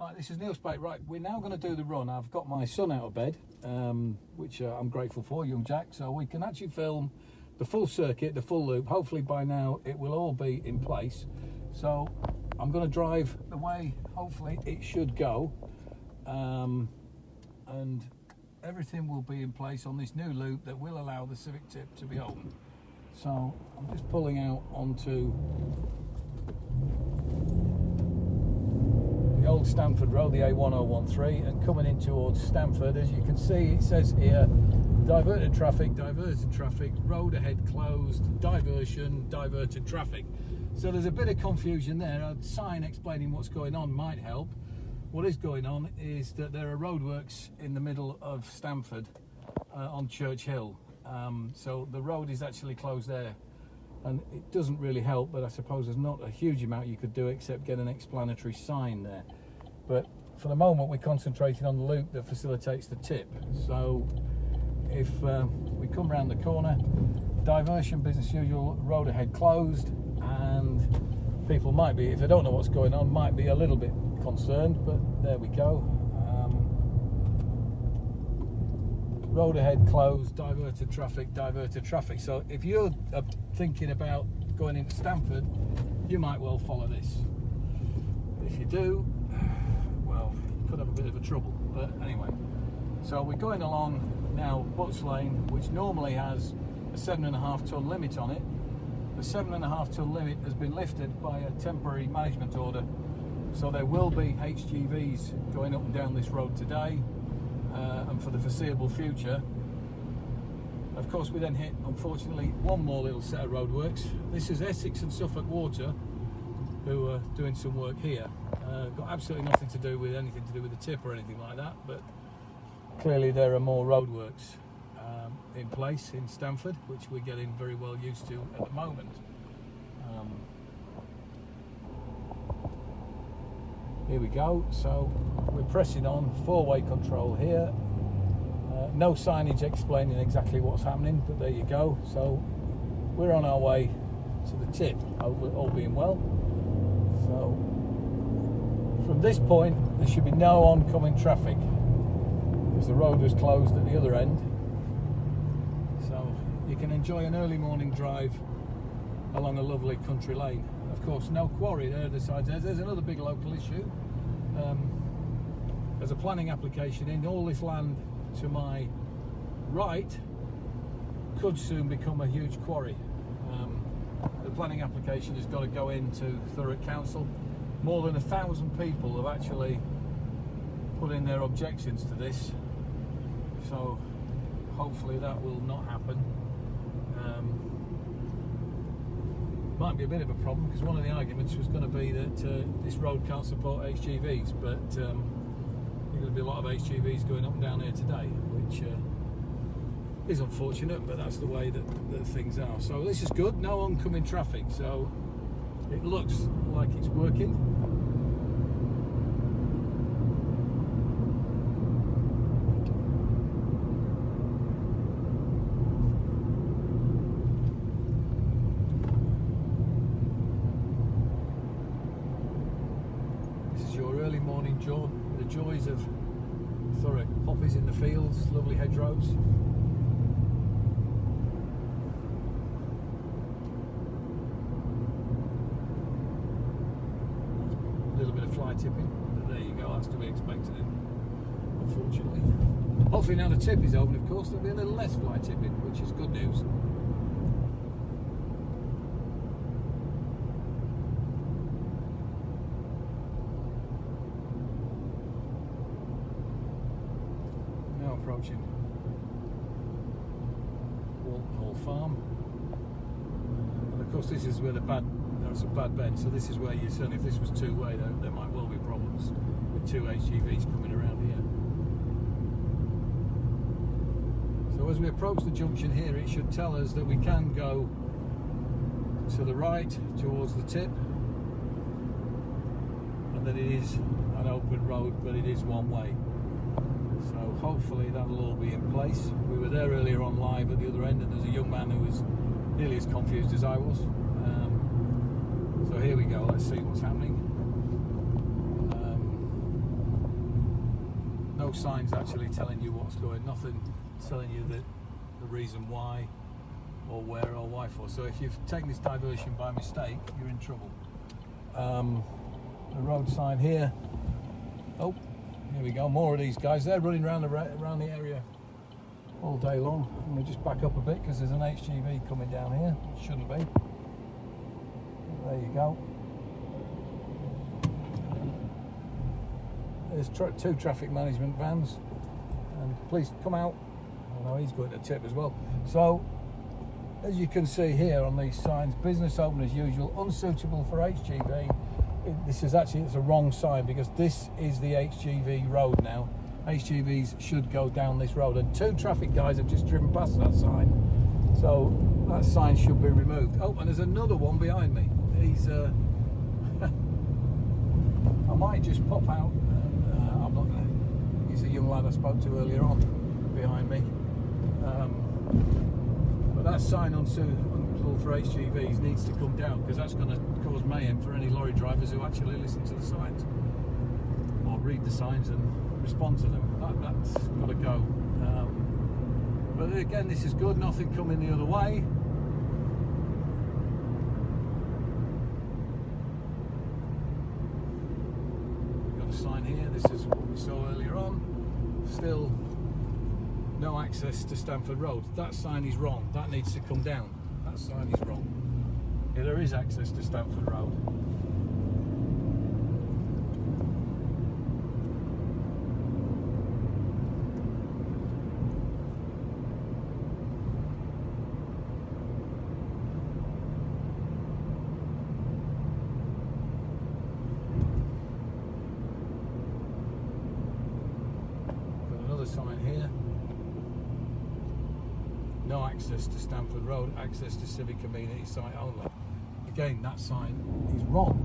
Right, this is Neil Spate. Right, we're now going to do the run. I've got my son out of bed, which I'm grateful for, young Jack, so we can actually film the full circuit, the full loop. Hopefully by now it will all be in place. So I'm going to drive the way hopefully it should go, and everything will be in place on this new loop that will allow the Civic Tip to be open. So I'm just pulling out onto the old Stamford Road, the A1013, and coming in towards Stamford. As you can see, it says here diverted traffic, road ahead closed, diversion, diverted traffic. So there's a bit of confusion there. A sign explaining what's going on might help. What is going on is that there are roadworks in the middle of Stamford on Church Hill. So the road is actually closed there, and it doesn't really help, but I suppose there's not a huge amount you could do except get an explanatory sign there. But for the moment we're concentrating on the loop that facilitates the tip. So if we come round the corner, diversion, business usual, road ahead closed, and people might be, if they don't know what's going on, might be a little bit concerned, but there we go. Road ahead closed, diverted traffic. So if you're thinking about going into Stamford, you might well follow this. If you do, well, you could have a bit of a trouble. But anyway, so we're going along now Butts Lane, which normally has a 7.5 ton limit on it. The 7.5 ton limit has been lifted by a temporary management order, so there will be HGVs going up and down this road today. And for the foreseeable future. Of course, we then hit, unfortunately, one more little set of roadworks. This is Essex and Suffolk Water, who are doing some work here. Got absolutely nothing to do with anything to do with the tip or anything like that, but clearly there are more roadworks in place in Stamford, which we're getting very well used to at the moment. Here we go, so we're pressing on, four-way control here. No signage explaining exactly what's happening, but there you go. So we're on our way to the tip, all being well. So from this point, there should be no oncoming traffic because the road was closed at the other end. So you can enjoy an early morning drive along a lovely country lane. Of course, no quarry there, the side there. There's another big local issue. There's a planning application in. All this land to my right could soon become a huge quarry. The planning application has got to go into Thurrock Council. More than 1,000 people have actually put in their objections to this, so hopefully that will not happen. Might be a bit of a problem because one of the arguments was going to be that this road can't support HGVs, but there's going to be a lot of HGVs going up and down here today, which is unfortunate, but that's the way that things are. So this is good, no oncoming traffic, so it looks like it's working. Early morning jaunt, the joys of Thurrock. Poppies in the fields, lovely hedgerows. A little bit of fly tipping, but there you go, that's to be expected, unfortunately. Hopefully now the tip is open, of course, there'll be a little less fly tipping, which is good news. Approaching Walton Hall Farm, and of course this is where that's a bad bend, so this is where you certainly, if this was two-way, there might well be problems with two HGVs coming around here. So as we approach the junction here, it should tell us that we can go to the right towards the tip, and that it is an open road, but it is one way. So hopefully that'll all be in place. We were there earlier on live at the other end, and there's a young man who was nearly as confused as I was. So here we go, let's see what's happening. no signs actually telling you what's going, nothing telling you the reason why or where or why for. So if you've taken this diversion by mistake, you're in trouble. The road sign here. Oh, here we go. More of these guys. They're running around the area all day long. I'm going to just back up a bit because there's an HGV coming down here. It shouldn't be. There you go. There's two traffic management vans, and please come out. Oh no, he's going to tip as well. So, as you can see here on these signs, business open as usual, unsuitable for HGV. This is actually, it's a wrong sign because this is the HGV road now. HGVs should go down this road, and two traffic guys have just driven past that sign. So that sign should be removed. Oh, and there's another one behind me. He's I might just pop out. I'm not gonna. He's a young lad I spoke to earlier on behind me. But that sign unsuitable for HGVs needs to come down because that's going to cause mayhem for any lorry drivers who actually listen to the signs or read the signs and respond to them. That's got to go. But again, this is good. Nothing coming the other way. Sign here, this is what we saw earlier on. Still no access to Stamford Road. That sign is wrong, that needs to come down. That sign is wrong. Yeah, there is access to Stamford Road. Sign here, no access to Stamford Road, access to civic community site only. Again, that sign is wrong.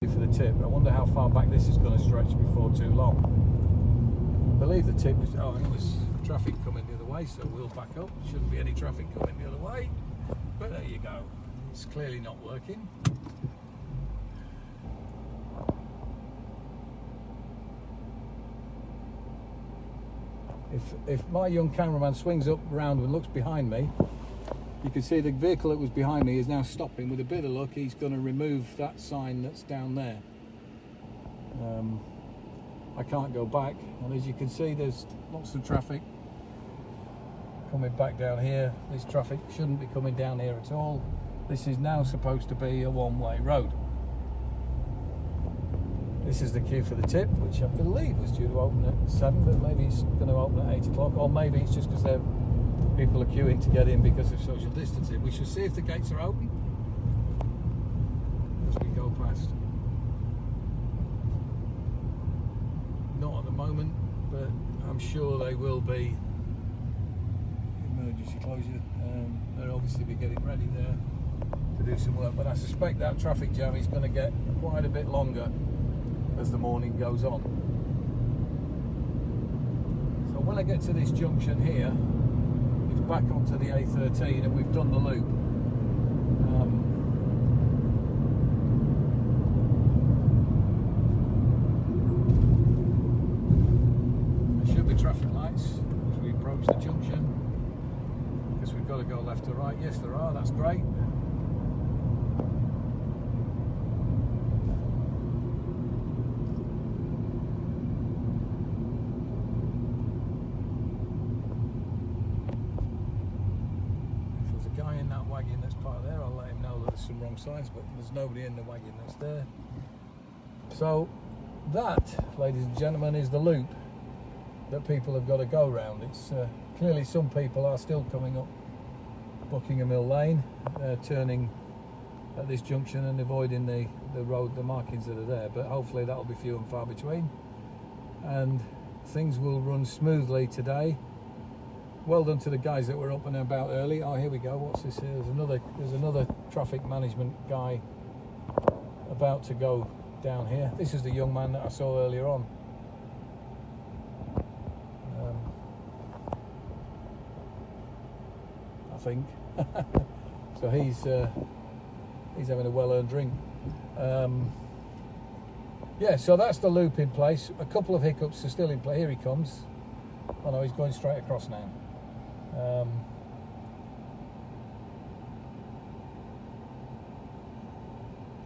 For the tip, I wonder how far back this is going to stretch before too long. I believe the tip is, oh, there's traffic coming the other way, so we'll back up. Shouldn't be any traffic coming the other way, but there you go. It's clearly not working. If my young cameraman swings up round and looks behind me, you can see the vehicle that was behind me is now stopping. With a bit of luck, he's going to remove that sign that's down there. I can't go back, and as you can see, there's lots of traffic coming back down here. This traffic shouldn't be coming down here at all. This is now supposed to be a one-way road. This is the queue for the tip, which I believe was due to open at 7, but maybe it's going to open at 8 o'clock, or maybe it's just because people are queuing to get in because of social distancing. We shall see if the gates are open as we go past. Not at the moment, but I'm sure they will be. Emergency closure. They'll obviously be getting ready there to do some work, but I suspect that traffic jam is going to get quite a bit longer as the morning goes on. So when I get to this junction here, it's back onto the A13 and we've done the loop. There should be traffic lights as we approach the junction. Guess we've got to go left or right. Yes, there are. That's great. Wagon that's part there, I'll let him know that there's some wrong signs, but there's nobody in the wagon that's there. So that, ladies and gentlemen, is the loop that people have got to go round. It's clearly some people are still coming up Buckingham Hill Lane, turning at this junction and avoiding the road, the markings that are there, but hopefully that'll be few and far between and things will run smoothly today. Well done to the guys that were up and about early. Oh, here we go. What's this here? There's another traffic management guy about to go down here. This is the young man that I saw earlier on. I think. So he's He's having a well-earned drink. Yeah, so that's the loop in place. A couple of hiccups are still in play. Here he comes. Oh no, he's going straight across now.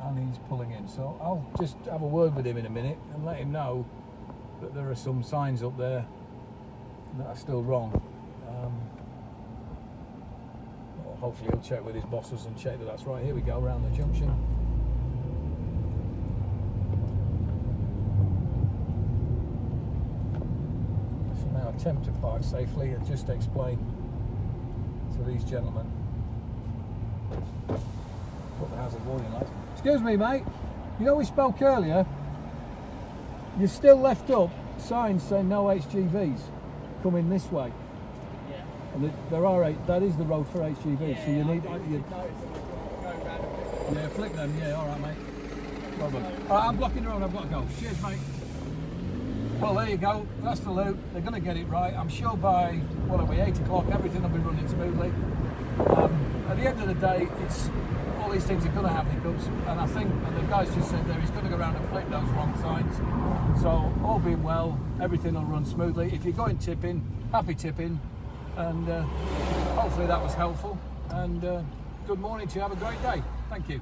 And he's pulling in. So I'll just have a word with him in a minute and let him know that there are some signs up there that are still wrong. Well, hopefully he'll check with his bosses and check that that's right. Here we go, around the junction. Attempt to park safely and just explain to these gentlemen what the hazard warning lights. Excuse me, mate. You know we spoke earlier. You still left up signs saying no HGVs coming this way. Yeah. And there are that is the road for HGVs. Yeah, so you need. Yeah, flick them. Yeah, all right, mate. No problem. All right, I'm blocking the road. I've got to go. Cheers, mate. Well, there you go. That's the loop. They're going to get it right. I'm sure by, what are we, 8 o'clock, everything will be running smoothly. At the end of the day, it's all these things are going to have hiccups. And I think, and the guys just said there, he's going to go around and flip those wrong signs. So, all being well, everything will run smoothly. If you're going tipping, happy tipping. And hopefully that was helpful. And good morning to you. Have a great day. Thank you.